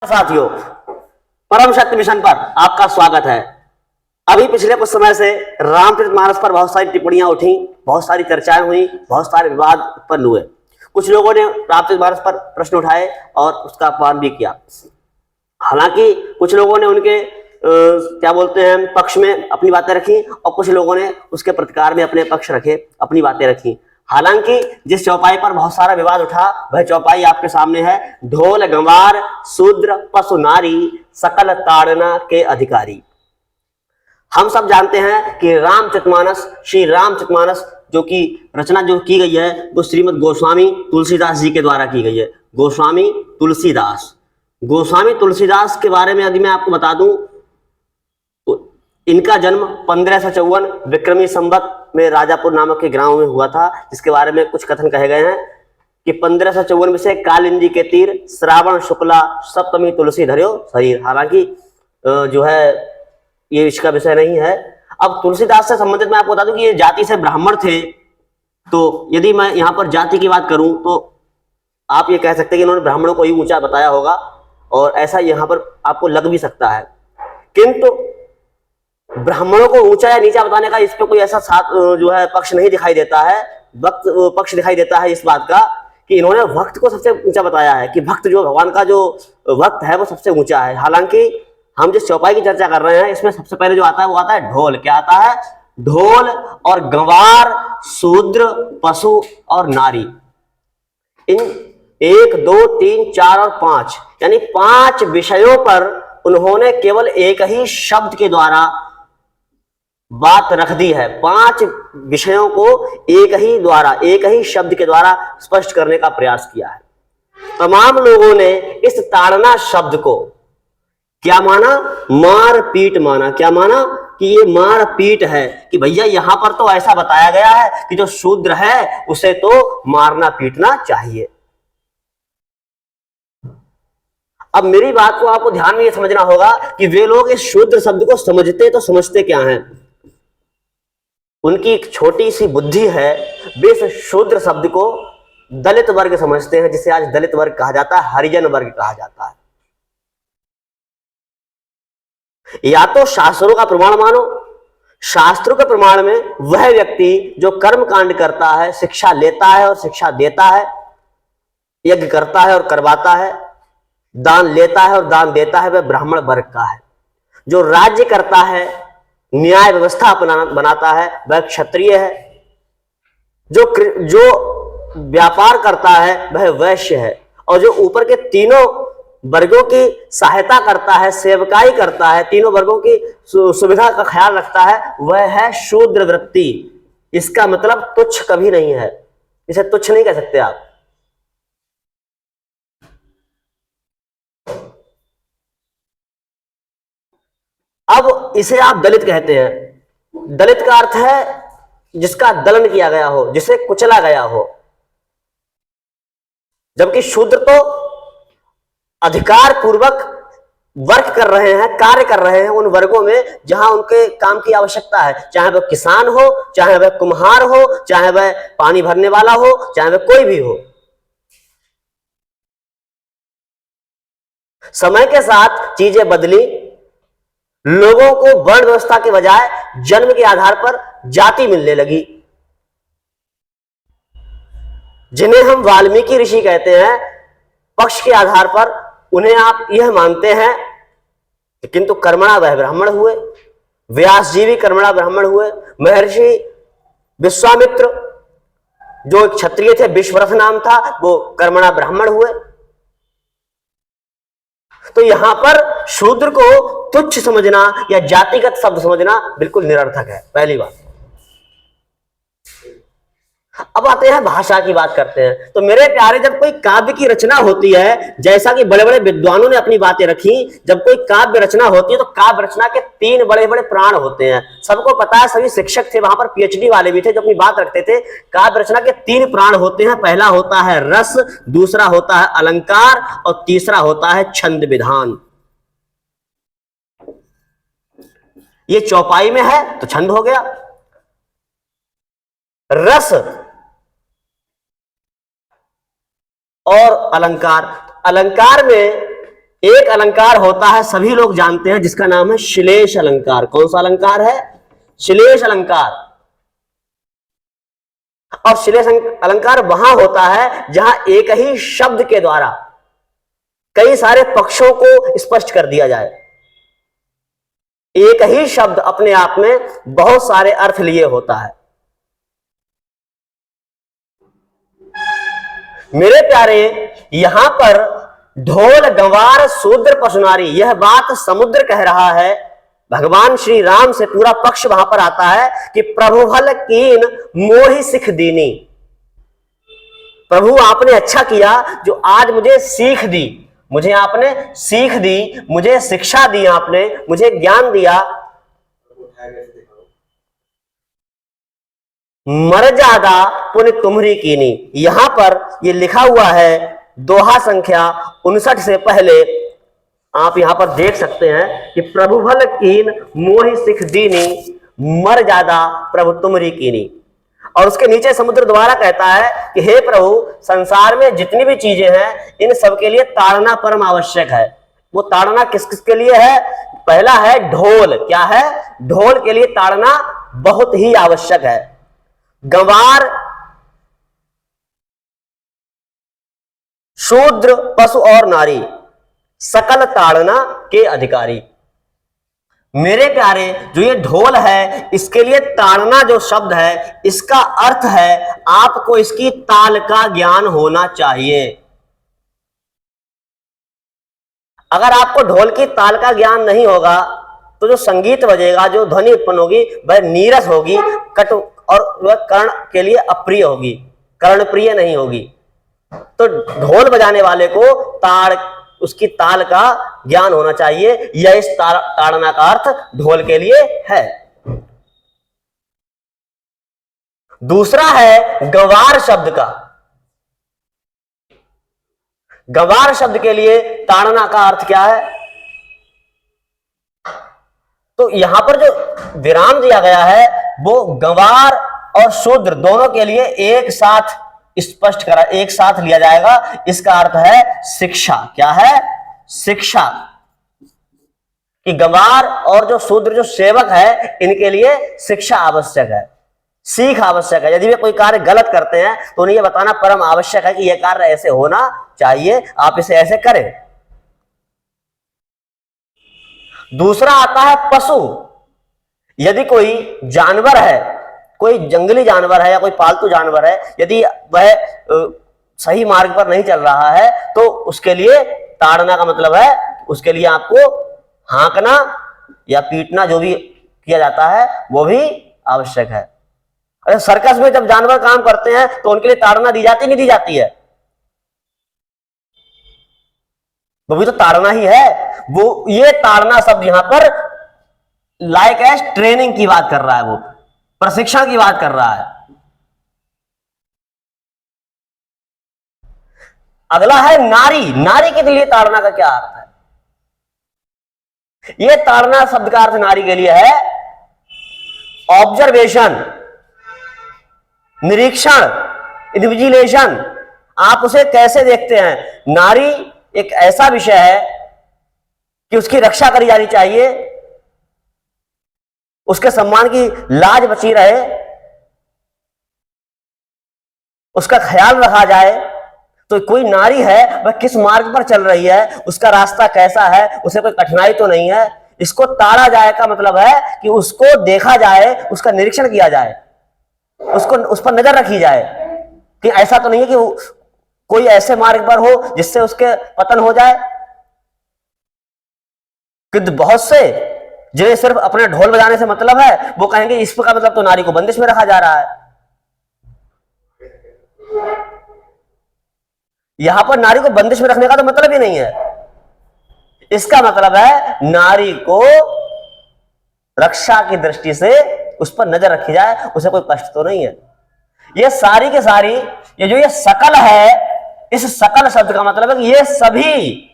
साथियों, परम शक्ति मिशन पर आपका स्वागत है। अभी पिछले कुछ समय से रामचरितमानस पर बहुत सारी टिप्पणियां उठी, बहुत सारी चर्चाएं हुई, बहुत सारे विवाद उत्पन्न हुए। कुछ लोगों ने रामचरितमानस पर प्रश्न उठाए और उसका अपमान भी किया। हालांकि कुछ लोगों ने उनके क्या बोलते हैं पक्ष में अपनी बातें रखी और कुछ लोगों ने उसके प्रतिकार में अपने पक्ष रखे, अपनी बातें रखी। हालांकि जिस चौपाई पर बहुत सारा विवाद उठा वह चौपाई आपके सामने है। ढोल गंवार शूद्र पशु नारी सकल ताड़ना के अधिकारी। हम सब जानते हैं कि रामचरितमानस, श्री रामचरितमानस जो कि रचना जो की गई है वो श्रीमद गोस्वामी तुलसीदास जी के द्वारा की गई है। गोस्वामी तुलसीदास के बारे में यदि मैं आपको बता दूं तो इनका जन्म 1554 विक्रमी संवत में राजापुर नामक के ग्राम में हुआ था, जिसके बारे में कुछ कथन कहे गए हैं कि 1554 में से कालिंदी के तीर श्रावण शुक्ला सप्तमी तुलसी धर्यो शरीर। हालांकि जो है ये इसका विषय नहीं है। अब तुलसीदास से संबंधित मैं आपको बता दूं कि ये जाति से ब्राह्मण थे। तो यदि मैं यहाँ पर जाति की बात करूं तो आप ये कह सकते हैं कि इन्होंने ब्राह्मणों को ही ऊंचा बताया होगा और ऐसा यहाँ पर आपको लग भी सकता है। किंतु ब्राह्मणों को ऊंचा या नीचा बताने का इस पे कोई ऐसा जो है पक्ष नहीं दिखाई देता है। पक्ष दिखाई देता है इस बात का कि इन्होंने भक्त को सबसे ऊंचा बताया है कि भक्त जो भगवान का जो भक्त है वो सबसे ऊंचा है। हालांकि हम जिस चौपाई की चर्चा कर रहे हैं इसमें सबसे पहले जो आता है वो आता है ढोल। क्या आता है? ढोल और गंवार शूद्र पशु और नारी। इन 1 2 3 4 और 5 यानी 5 विषयों पर उन्होंने केवल एक ही शब्द के द्वारा बात रख दी है। 5 विषयों को एक ही शब्द के द्वारा स्पष्ट करने का प्रयास किया है। तमाम लोगों ने इस ताड़ना शब्द को क्या माना? मार पीट माना। क्या माना? कि ये मार पीट है कि भैया यहां पर तो ऐसा बताया गया है कि जो शूद्र है उसे तो मारना पीटना चाहिए। अब मेरी बात को आपको ध्यान में ये समझना होगा कि वे लोग इस शूद्र शब्द को समझते तो समझते क्या हैं। उनकी एक छोटी सी बुद्धि है। वे इस शूद्र शब्द को दलित वर्ग समझते हैं, जिसे आज दलित वर्ग कहा जाता है, हरिजन वर्ग कहा जाता है। या तो शास्त्रों का प्रमाण मानो। शास्त्रों के प्रमाण में वह व्यक्ति जो कर्म कांड करता है, शिक्षा लेता है और शिक्षा देता है, यज्ञ करता है और करवाता है, दान लेता है और दान देता है, वह ब्राह्मण वर्ग का है। जो राज्य करता है, न्याय व्यवस्था बनाता है, वह क्षत्रिय है। जो व्यापार करता है वह वैश्य है। और जो ऊपर के तीनों वर्गों की सहायता करता है, सेवकाई करता है, तीनों वर्गों की सुविधा का ख्याल रखता है, वह है शूद्र वृत्ति। इसका मतलब तुच्छ कभी नहीं है। इसे तुच्छ नहीं कह सकते आप। अब इसे आप दलित कहते हैं। दलित का अर्थ है जिसका दलन किया गया हो, जिसे कुचला गया हो। जबकि शूद्र तो अधिकार पूर्वक वर्क कर रहे हैं, कार्य कर रहे हैं उन वर्गों में जहां उनके काम की आवश्यकता है। चाहे वह किसान हो, चाहे वह कुम्हार हो, चाहे वह पानी भरने वाला हो, चाहे वह कोई भी हो। समय के साथ चीजें बदली। लोगों को वर्ण व्यवस्था के बजाय जन्म के आधार पर जाति मिलने लगी। जिन्हें हम वाल्मीकि ऋषि कहते हैं, पक्ष के आधार पर उन्हें आप यह मानते हैं, किंतु कर्मणा वह ब्राह्मण हुए। व्यास जी भी कर्मणा ब्राह्मण हुए। महर्षि विश्वामित्र जो क्षत्रिय थे, विश्वरथ नाम था, वो कर्मणा ब्राह्मण हुए। तो यहां पर शूद्र को तुच्छ समझना या जातिगत शब्द समझना बिल्कुल निरर्थक है, पहली बात। अब आते हैं भाषा की बात करते हैं। तो मेरे प्यारे, जब कोई काव्य की रचना होती है, जैसा कि बड़े बड़े विद्वानों ने अपनी बातें रखी, जब कोई काव्य रचना होती है तो काव्य रचना के 3 बड़े बड़े प्राण होते हैं। सबको पता है, सभी शिक्षक थे वहां पर, पीएचडी वाले भी थे जो अपनी बात रखते थे। काव्य रचना के 3 प्राण होते हैं। पहला होता है रस, दूसरा होता है अलंकार और तीसरा होता है छंद विधान। ये चौपाई में है तो छंद हो गया। रस और अलंकार। अलंकार में एक अलंकार होता है, सभी लोग जानते हैं, जिसका नाम है श्लेष अलंकार। कौन सा अलंकार है? श्लेष अलंकार। और श्लेष अलंकार वहां होता है जहां एक ही शब्द के द्वारा कई सारे पक्षों को स्पष्ट कर दिया जाए। एक ही शब्द अपने आप में बहुत सारे अर्थ लिए होता है। मेरे प्यारे, यहां पर ढोल गंवार शूद्र पशुनारी, यह बात समुद्र कह रहा है। भगवान श्री राम से पूरा पक्ष वहां पर आता है कि प्रभु भल कीन मोहि सिख दीनी। प्रभु आपने अच्छा किया जो आज मुझे सीख दी, मुझे आपने सीख दी, मुझे शिक्षा दी, आपने मुझे ज्ञान दिया। मर्यादा पुण्य तुम्हारी कीनी। यहां पर ये लिखा हुआ है दोहा संख्या 59 से पहले, आप यहां पर देख सकते हैं कि प्रभु भल कीन मोहि सिख दीनी, मर्यादा प्रभु तुम्हारी कीनी। और उसके नीचे समुद्र द्वारा कहता है कि हे प्रभु, संसार में जितनी भी चीजें हैं इन सब के लिए ताड़ना परम आवश्यक है। वो ताड़ना किस किस के लिए है? पहला है ढोल। क्या है? ढोल के लिए ताड़ना बहुत ही आवश्यक है। गंवार, शूद्र, पशु और नारी सकल ताड़ना के अधिकारी। मेरे प्यारे, जो ये ढोल है, इसके लिए ताड़ना जो शब्द है, इसका अर्थ है आपको इसकी ताल का ज्ञान होना चाहिए। अगर आपको ढोल की ताल का ज्ञान नहीं होगा तो जो संगीत बजेगा, जो ध्वनि उत्पन्न होगी, वह नीरस होगी, कटु, और वह कर्ण के लिए अप्रिय होगी, कर्णप्रिय नहीं होगी। तो ढोल बजाने वाले को ताड़, उसकी ताल का ज्ञान होना चाहिए। यह इस ताड़ना का अर्थ ढोल के लिए है। दूसरा है गंवार शब्द का। गंवार शब्द के लिए ताड़ना का अर्थ क्या है? तो यहां पर जो विराम दिया गया है वो गंवार और शूद्र दोनों के लिए एक साथ स्पष्ट करा, एक साथ लिया जाएगा। इसका अर्थ है शिक्षा। क्या है? शिक्षा। कि गंवार और जो शूद्र, जो सेवक है, इनके लिए शिक्षा आवश्यक है, सीख आवश्यक है। यदि वे कोई कार्य गलत करते हैं तो उन्हें यह बताना परम आवश्यक है कि यह कार्य ऐसे होना चाहिए, आप इसे ऐसे करें। दूसरा आता है पशु। यदि कोई जानवर है, कोई जंगली जानवर है या कोई पालतू जानवर है, यदि वह सही मार्ग पर नहीं चल रहा है तो उसके लिए ताड़ना का मतलब है उसके लिए आपको हाँकना या पीटना, जो भी किया जाता है वो भी आवश्यक है। अरे सर्कस में जब जानवर काम करते हैं तो उनके लिए ताड़ना दी जाती नहीं दी जाती है? वो भी तो ताड़ना ही है। वो ये ताड़ना शब्द यहां पर लाइक एज ट्रेनिंग की बात कर रहा है, वो प्रशिक्षण की बात कर रहा है। अगला है नारी। नारी के लिए ताड़ना का क्या अर्थ है? यह ताड़ना शब्द का अर्थ नारी के लिए है ऑब्जर्वेशन, निरीक्षण, इन्विजिलेशन। आप उसे कैसे देखते हैं? नारी एक ऐसा विषय है कि उसकी रक्षा करी जानी चाहिए, उसके सम्मान की लाज बची रहे, उसका ख्याल रखा जाए। तो कोई नारी है, वह किस मार्ग पर चल रही है, उसका रास्ता कैसा है, उसे कोई कठिनाई तो नहीं है। इसको ताड़ा जाए का मतलब है कि उसको देखा जाए, उसका निरीक्षण किया जाए, उसको उस पर नजर रखी जाए कि ऐसा तो नहीं है कि कोई ऐसे मार्ग पर हो जिससे उसके पतन हो जाए। कि बहुत से जिन्हें सिर्फ अपने ढोल बजाने से मतलब है, वो कहेंगे इस का मतलब तो नारी को बंदिश में रखा जा रहा है। यहां पर नारी को बंदिश में रखने का तो मतलब ही नहीं है। इसका मतलब है नारी को रक्षा की दृष्टि से उस पर नजर रखी जाए, उसे कोई कष्ट तो नहीं है। ये सारी के सारी, ये जो ये सकल है, इस सकल शब्द का मतलब है कि ये सभी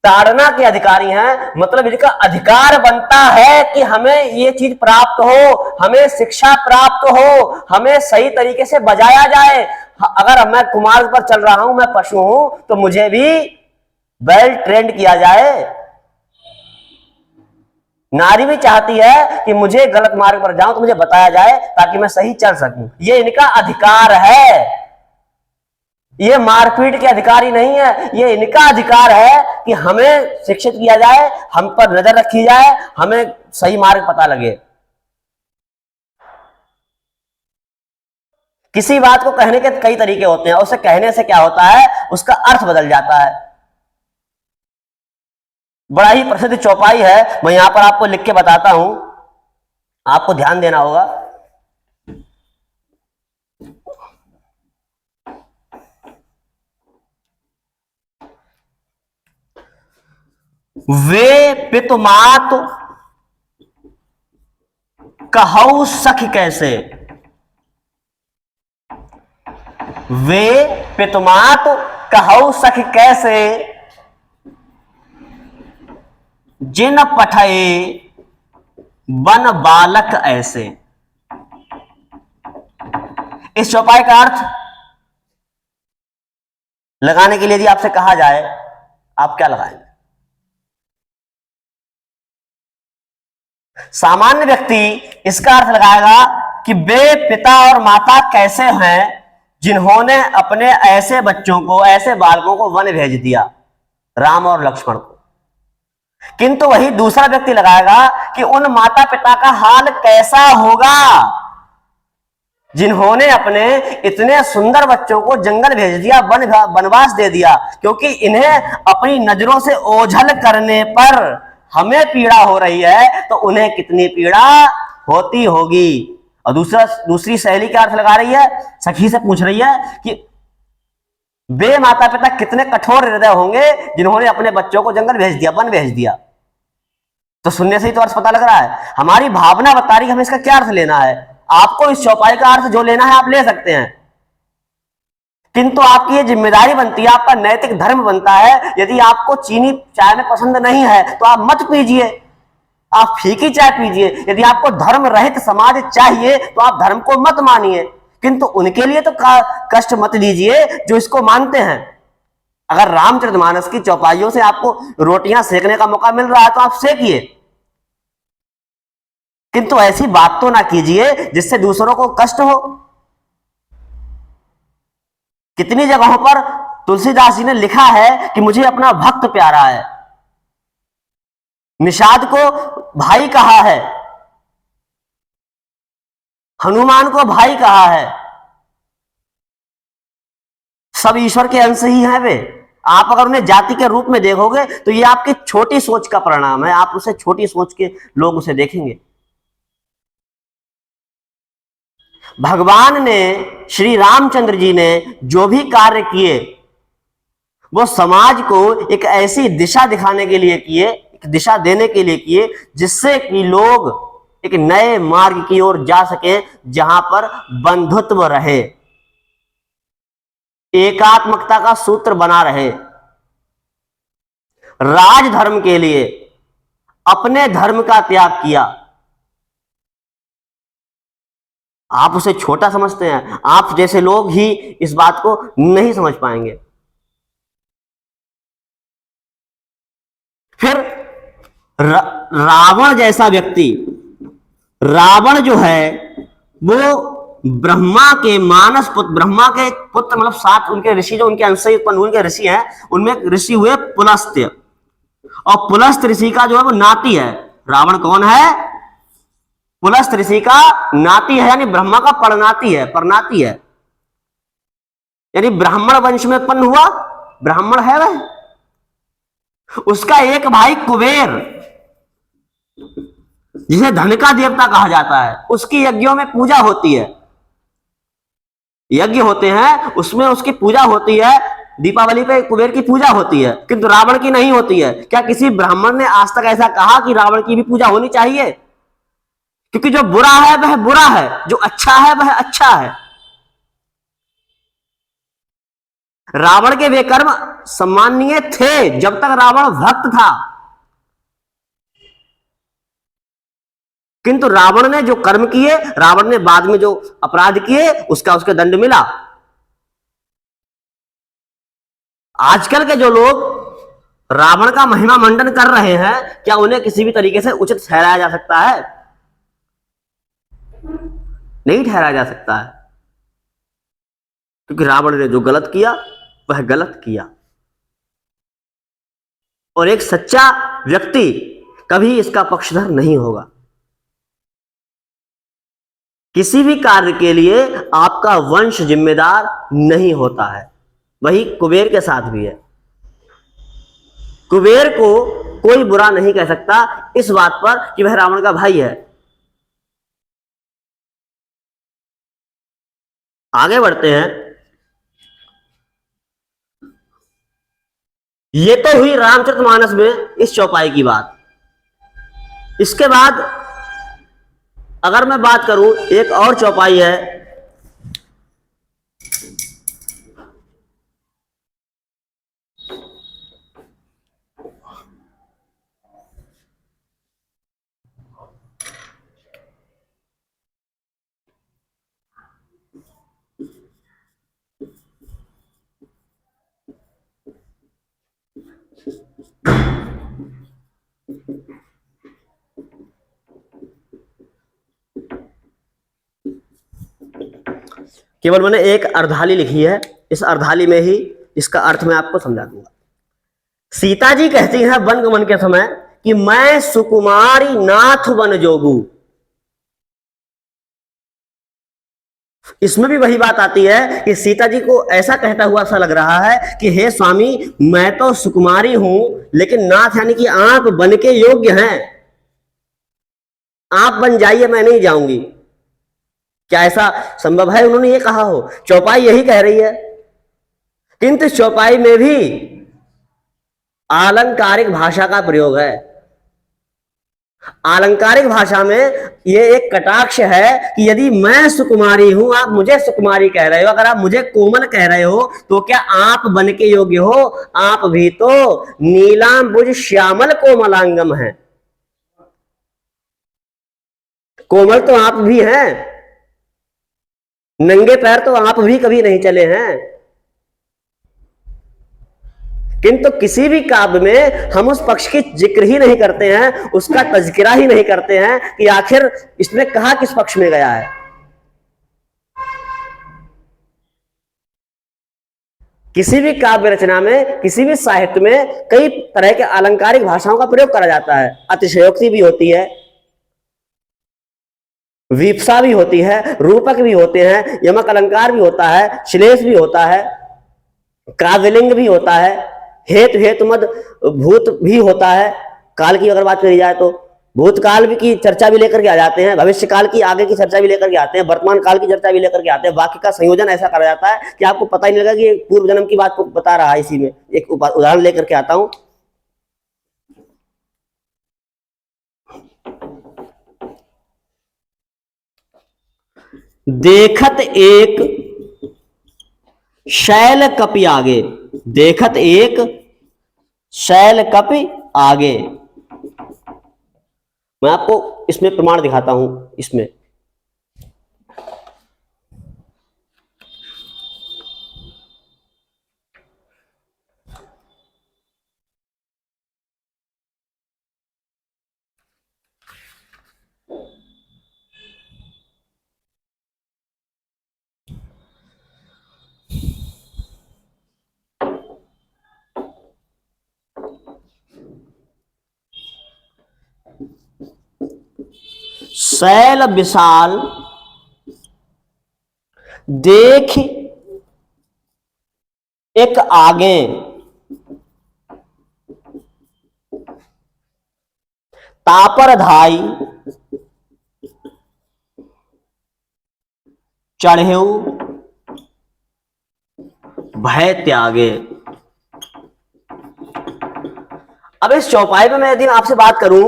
ताड़ना के अधिकारी हैं। मतलब इनका अधिकार बनता है कि हमें ये चीज प्राप्त हो, हमें शिक्षा प्राप्त हो, हमें सही तरीके से बजाया जाए। अगर मैं कुमार्ग पर चल रहा हूं, मैं पशु हूं, तो मुझे भी वेल ट्रेंड किया जाए। नारी भी चाहती है कि मुझे गलत मार्ग पर जाऊं तो मुझे बताया जाए ताकि मैं सही चल सकूं। ये इनका अधिकार है। ये मारपीट के अधिकारी नहीं है, ये इनका अधिकार है कि हमें शिक्षित किया जाए, हम पर नजर रखी जाए, हमें सही मार्ग पता लगे। किसी बात को कहने के कई तरीके होते हैं, उसे कहने से क्या होता है, उसका अर्थ बदल जाता है। बड़ा ही प्रसिद्ध चौपाई है, मैं यहां पर आपको लिख के बताता हूं, आपको ध्यान देना होगा। वे पितुमात कहौ सखी कैसे, वे पितुमात कहौ सखी कैसे, जिन पठए बन बालक ऐसे। इस चौपाई का अर्थ लगाने के लिए यदि आपसे कहा जाए, आप क्या लगाएंगे? सामान्य व्यक्ति इसका अर्थ लगाएगा कि वे पिता और माता कैसे हैं जिन्होंने अपने ऐसे बच्चों को, ऐसे बालकों को वन भेज दिया, राम और लक्ष्मण को। किंतु वही दूसरा व्यक्ति लगाएगा कि उन माता पिता का हाल कैसा होगा जिन्होंने अपने इतने सुंदर बच्चों को जंगल भेज दिया, वनवास दे दिया, क्योंकि इन्हें अपनी नजरों से ओझल करने पर हमें पीड़ा हो रही है तो उन्हें कितनी पीड़ा होती होगी। और दूसरी सहेली क्या अर्थ लगा रही है, सखी से पूछ रही है कि वे माता पिता कितने कठोर हृदय होंगे जिन्होंने अपने बच्चों को जंगल भेज दिया, वन भेज दिया। तो सुनने से ही तो अर्थ पता लग रहा है, हमारी भावना बता रही है हमें इसका क्या अर्थ लेना है। आपको इस चौपाई का अर्थ जो लेना है आप ले सकते हैं, किंतु आपकी ये जिम्मेदारी बनती है, आपका नैतिक धर्म बनता है, यदि आपको चीनी चाय में पसंद नहीं है तो आप मत पीजिए, आप फीकी चाय पीजिए। यदि आपको धर्म रहित समाज चाहिए तो आप धर्म को मत मानिए, किंतु उनके लिए तो कष्ट मत दीजिए जो इसको मानते हैं। अगर रामचरितमानस की चौपाइयों से आपको रोटियां सेकने का मौका मिल रहा है तो आप सेकिए, किंतु ऐसी बात तो ना कीजिए जिससे दूसरों को कष्ट हो। कितनी जगहों पर तुलसीदास जी ने लिखा है कि मुझे अपना भक्त प्यारा है, निषाद को भाई कहा है, हनुमान को भाई कहा है, सब ईश्वर के अंश ही हैं वे। आप अगर उन्हें जाति के रूप में देखोगे तो ये आपकी छोटी सोच का परिणाम है, आप उसे छोटी सोच के लोग उसे देखेंगे। भगवान ने, श्री रामचंद्र जी ने जो भी कार्य किए वो समाज को एक ऐसी दिशा दिखाने के लिए किए, एक दिशा देने के लिए किए जिससे कि लोग एक नए मार्ग की ओर जा सके जहां पर बंधुत्व रहे, एकात्मकता का सूत्र बना रहे। राजधर्म के लिए अपने धर्म का त्याग किया। आप उसे छोटा समझते हैं, आप जैसे लोग ही इस बात को नहीं समझ पाएंगे। फिर रावण जैसा व्यक्ति, रावण जो है वो ब्रह्मा के मानस पुत्र, ब्रह्मा के पुत्र मतलब 7 उनके ऋषि जो उनके अंश से उत्पन्न उनके ऋषि हैं, उनमें ऋषि हुए पुलस्त्य, और पुलस्त ऋषि का जो है वो नाती है। रावण कौन है? पुलस्त ऋषि का नाती है, यानी ब्रह्मा का परनाती है, यानी ब्राह्मण वंश में उत्पन्न हुआ, ब्राह्मण है वह। उसका एक भाई कुबेर, जिसे धन का देवता कहा जाता है, उसकी यज्ञों में पूजा होती है, यज्ञ होते हैं उसमें उसकी पूजा होती है, दीपावली पे कुबेर की पूजा होती है, किंतु रावण की नहीं होती है। क्या किसी ब्राह्मण ने आज तक ऐसा कहा कि रावण की भी पूजा होनी चाहिए? क्योंकि जो बुरा है वह बुरा है, जो अच्छा है वह अच्छा है। रावण के वे कर्म सम्माननीय थे जब तक रावण भक्त था, किंतु रावण ने जो कर्म किए, रावण ने बाद में जो अपराध किए उसका उसके दंड मिला। आजकल के जो लोग रावण का महिमा मंडन कर रहे हैं, क्या उन्हें किसी भी तरीके से उचित ठहराया जा सकता है? नहीं ठहराया जा सकता है, क्योंकि रावण ने जो गलत किया वह गलत किया, और एक सच्चा व्यक्ति कभी इसका पक्षधर नहीं होगा। किसी भी कार्य के लिए आपका वंश जिम्मेदार नहीं होता है। वही कुबेर के साथ भी है। कुबेर को कोई बुरा नहीं कह सकता इस बात पर कि वह रावण का भाई है। आगे बढ़ते हैं। ये तो हुई रामचरितमानस में इस चौपाई की बात। इसके बाद अगर मैं बात करूं, एक और चौपाई है, केवल मैंने एक अर्धाली लिखी है, इस अर्धाली में ही इसका अर्थ मैं आपको समझा दूंगा। सीता जी कहती हैं वन गमन के समय कि मैं सुकुमारी नाथ वन जोगू। इसमें भी वही बात आती है कि सीता जी को ऐसा कहता हुआ सा लग रहा है कि हे स्वामी, मैं तो सुकुमारी हूं, लेकिन नाथ यानी कि आप बन के योग्य हैं, आप बन जाइए, मैं नहीं जाऊंगी। क्या ऐसा संभव है उन्होंने ये कहा हो? चौपाई यही कह रही है, किंतु चौपाई में भी आलंकारिक भाषा का प्रयोग है। अलंकारिक भाषा में यह एक कटाक्ष है कि यदि मैं सुकुमारी हूं, आप मुझे सुकुमारी कह रहे हो, अगर आप मुझे कोमल कह रहे हो, तो क्या आप बन के योग्य हो? आप भी तो नीलांबुज श्यामल कोमलांगम है। कोमल तो आप भी हैं, नंगे पैर तो आप भी कभी नहीं चले हैं। किंतु किसी भी काव्य में हम उस पक्ष की जिक्र ही नहीं करते हैं, उसका तज़किरा ही नहीं करते हैं कि आखिर इसने कहा किस पक्ष में गया है। किसी भी काव्य रचना में, किसी भी साहित्य में कई तरह के अलंकारिक भाषाओं का प्रयोग करा जाता है। अतिशयोक्ति भी होती है, वीप्सा भी होती है, रूपक भी होते हैं, यमक अलंकार भी होता है, श्लेष भी होता है, काव्यलिंग भी होता है, हेतु हेतु मद भूत भी होता है। काल की अगर बात करी जाए तो भूतकाल की चर्चा भी लेकर के आ जाते हैं, भविष्य काल की आगे की चर्चा भी लेकर के आते हैं, वर्तमान काल की चर्चा भी लेकर के आते हैं। वाक्य का संयोजन ऐसा करा जाता है कि आपको पता ही नहीं लगा कि पूर्व जन्म की बात को बता रहा है। इसी में एक उदाहरण लेकर के आता हूं। देखत एक शैल कपि आगे, देखत एक शैल कपि आगे। मैं आपको इसमें प्रमाण दिखाता हूं। इसमें शैल विशाल देख एक आगे, तापर धाई चढ़ेऊ भय त्यागे। अब इस चौपाई में मैं यदि आपसे बात करूं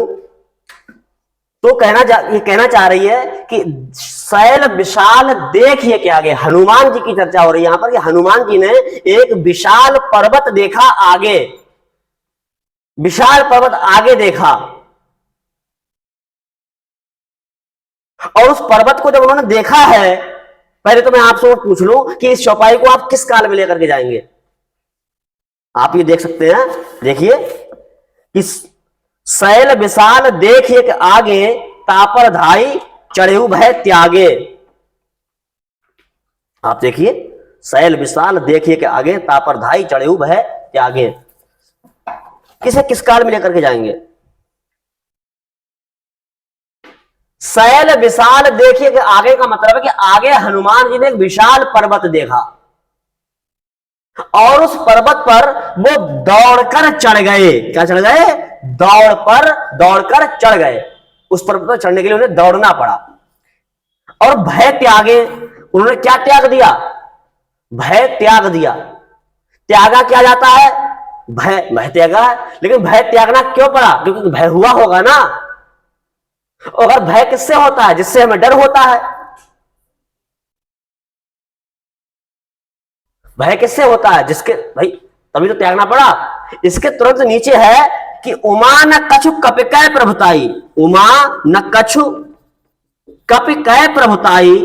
तो ये कहना चाह रही है कि शैल विशाल देखिए क्या आगे। हनुमान जी की चर्चा हो रही है यहां पर कि हनुमान जी ने एक विशाल पर्वत देखा आगे, विशाल पर्वत आगे देखा, और उस पर्वत को जब उन्होंने देखा है, पहले तो मैं आपसे पूछ लूं कि इस चौपाई को आप किस काल में लेकर के जाएंगे? आप ये देख सकते हैं, देखिए कि शैल विशाल देखिए कि आगे, तापर धाई चढ़ेऊ भय त्यागे। आप देखिए, शैल विशाल देखिए कि आगे, तापर धाई चढ़ेऊ भय त्यागे। किसे किस काल में लेकर के जाएंगे? शैल विशाल देखिए कि आगे का मतलब है कि आगे हनुमान जी ने एक विशाल पर्वत देखा और उस पर्वत पर वो दौड़कर चढ़ गए। क्या चढ़ गए? दौड़कर चढ़ गए। उस पर्वत पर चढ़ने के लिए उन्हें दौड़ना पड़ा। और भय त्यागे, उन्होंने क्या त्याग दिया? भय त्याग दिया। त्यागा क्या जाता है? भय त्यागा है। लेकिन भय त्यागना क्यों पड़ा? क्योंकि भय हुआ होगा ना। अगर भय किससे होता है? जिससे हमें डर होता है। भय किससे होता है? जिसके, भाई तभी तो त्यागना पड़ा। इसके तुरंत नीचे है कि उमा न कछु कपिकै प्रभुताई, उमा न कछु कपिकै प्रभुताई,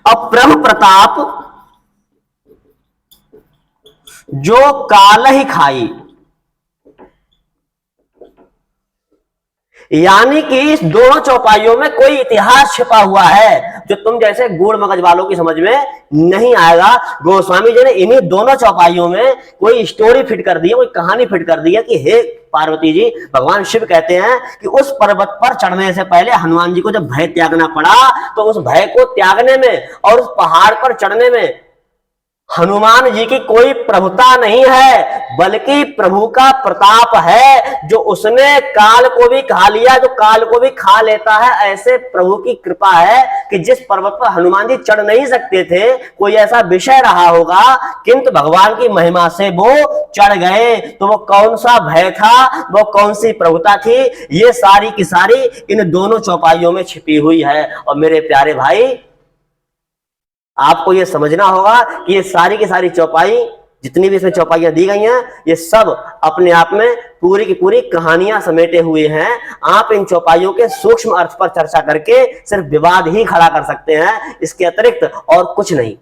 अप्रभ प्रताप जो काल ही खाई। यानी कि इस दोनों चौपाइयों में कोई इतिहास छिपा हुआ है जो तुम जैसे गूढ़ मगज वालों की समझ में नहीं आएगा। गोस्वामी जी ने इन्हीं दोनों चौपाइयों में कोई स्टोरी फिट कर दी है, कोई कहानी फिट कर दी है कि हे पार्वती जी, भगवान शिव कहते हैं कि उस पर्वत पर चढ़ने से पहले हनुमान जी को जब भय त्यागना पड़ा तो उस भय को त्यागने में और उस पहाड़ पर चढ़ने में हनुमान जी की कोई प्रभुता नहीं है, बल्कि प्रभु का प्रताप है जो उसने काल को भी खा लिया, जो काल को भी खा लेता है। ऐसे प्रभु की कृपा है कि जिस पर्वत पर हनुमान जी चढ़ नहीं सकते थे, कोई ऐसा विषय रहा होगा, किंतु भगवान की महिमा से वो चढ़ गए। तो वो कौन सा भय था, वो कौन सी प्रभुता थी, ये सारी की सारी इन दोनों चौपाइयों में छिपी हुई है। और मेरे प्यारे भाई, आपको यह समझना होगा कि ये सारी की सारी चौपाई, जितनी भी इसमें चौपाइयां दी गई हैं, ये सब अपने आप में पूरी की पूरी कहानियां समेटे हुए हैं। आप इन चौपाइयों के सूक्ष्म अर्थ पर चर्चा करके सिर्फ विवाद ही खड़ा कर सकते हैं, इसके अतिरिक्त और कुछ नहीं।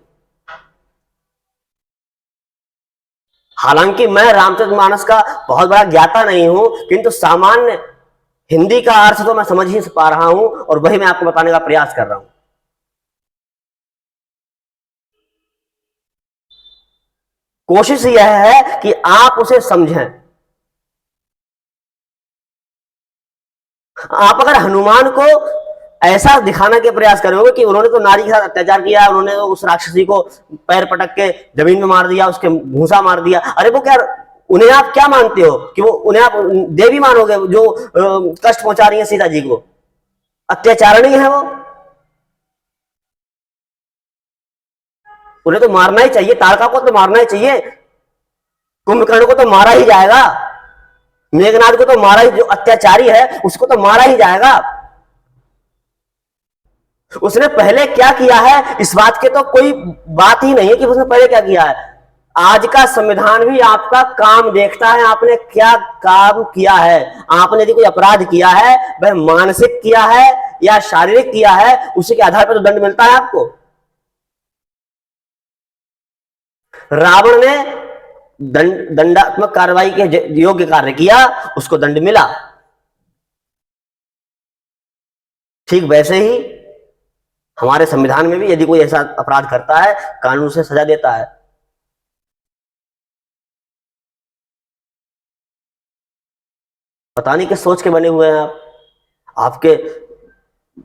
हालांकि मैं रामचरितमानस का बहुत बड़ा ज्ञाता नहीं हूं, किंतु सामान्य हिंदी का अर्थ तो मैं समझ ही पा रहा हूं और वही मैं आपको बताने का प्रयास कर रहा हूं। कोशिश यह है कि आप उसे समझें। आप अगर हनुमान को ऐसा दिखाने के प्रयास करोगे कि उन्होंने तो नारी के साथ अत्याचार किया, उन्होंने तो उस राक्षसी को पैर पटक के जमीन में मार दिया, उसके भूसा मार दिया, अरे वो क्या, उन्हें आप क्या मानते हो कि वो, उन्हें आप देवी मानोगे जो कष्ट पहुंचा रही है सीता जी को? अत्याचारणी है वो, उन्हें तो मारना ही चाहिए, तारका को तो मारना ही चाहिए, कुंभकर्ण को तो मारा ही जाएगा, मेघनाथ को तो मारा ही, जो अत्याचारी है उसको तो मारा ही जाएगा। उसने पहले क्या किया है इस बात के तो कोई बात ही नहीं है कि उसने पहले क्या किया है। आज का संविधान भी आपका काम देखता है, आपने क्या काम किया है। आपने यदि कोई अपराध किया है, वह मानसिक किया है या शारीरिक किया है, उसी के आधार पर तो दंड मिलता है आपको। रावण ने दंडात्मक कार्रवाई के योग्य कार्य किया, उसको दंड मिला। ठीक वैसे ही हमारे संविधान में भी यदि कोई ऐसा अपराध करता है, कानून उसे सजा देता है। पता नहीं किस सोच के बने हुए हैं आप। आपके,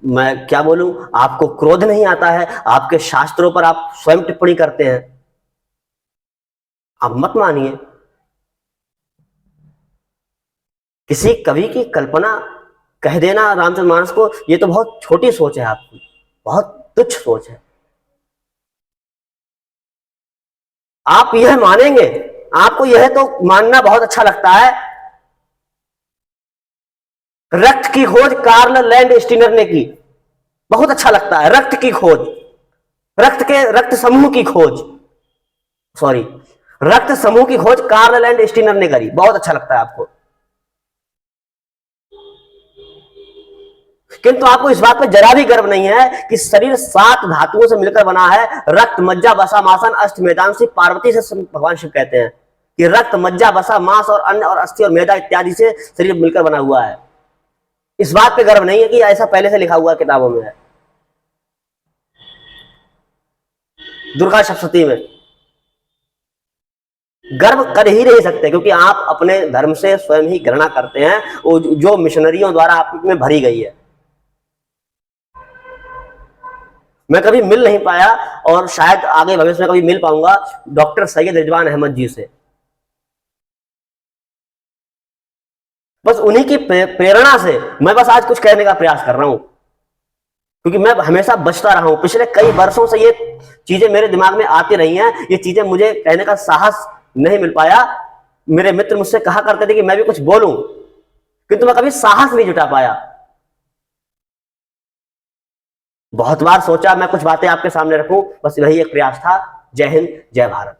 मैं क्या बोलूं, आपको क्रोध नहीं आता है, आपके शास्त्रों पर आप स्वयं टिप्पणी करते हैं। आप मत मानिए। किसी कवि की कल्पना कह देना रामचरितमानस को, यह तो बहुत छोटी सोच है आपकी, बहुत तुच्छ सोच है। आप यह मानेंगे, आपको यह तो मानना बहुत अच्छा लगता है, रक्त की खोज कार्ल लैंडस्टीनर ने की, बहुत अच्छा लगता है। रक्त की खोज, रक्त समूह की खोज, सॉरी, रक्त समूह की खोज कार्ल लैंडस्टीनर ने करी, बहुत अच्छा लगता है आपको। किंतु आपको इस बात पर जरा भी गर्व नहीं है कि शरीर 7 धातुओं से मिलकर बना है। रक्त, मज्जा, वसा, मांसन, अष्ट, मेदांशी, पार्वती से भगवान शिव कहते हैं कि रक्त, मज्जा, वसा, मांस और अन्न और अस्थि और मेदा इत्यादि से शरीर मिलकर बना हुआ है। इस बात पे गर्व नहीं है कि ऐसा पहले से लिखा हुआ किताबों में है। दुर्गा सप्तशती में गर्व कर ही नहीं सकते, क्योंकि आप अपने धर्म से स्वयं ही घृणा करते हैं, जो मिशनरियों द्वारा आप में भरी गई है। मैं कभी मिल नहीं पाया और शायद आगे भविष्य में कभी मिल पाऊंगा डॉक्टर सैयद रिजवान अहमद जी से। बस उन्हीं की प्रेरणा से मैं बस आज कुछ कहने का प्रयास कर रहा हूं, क्योंकि मैं हमेशा बचता रहा हूं। पिछले कई वर्षों से ये चीजें मेरे दिमाग में आती रही हैं, ये चीजें मुझे कहने का साहस नहीं मिल पाया। मेरे मित्र मुझसे कहा करते थे कि मैं भी कुछ बोलूं, किंतु मैं कभी साहस नहीं जुटा पाया। बहुत बार सोचा मैं कुछ बातें आपके सामने रखूं, बस यही एक प्रयास था। जय हिंद, जय भारत।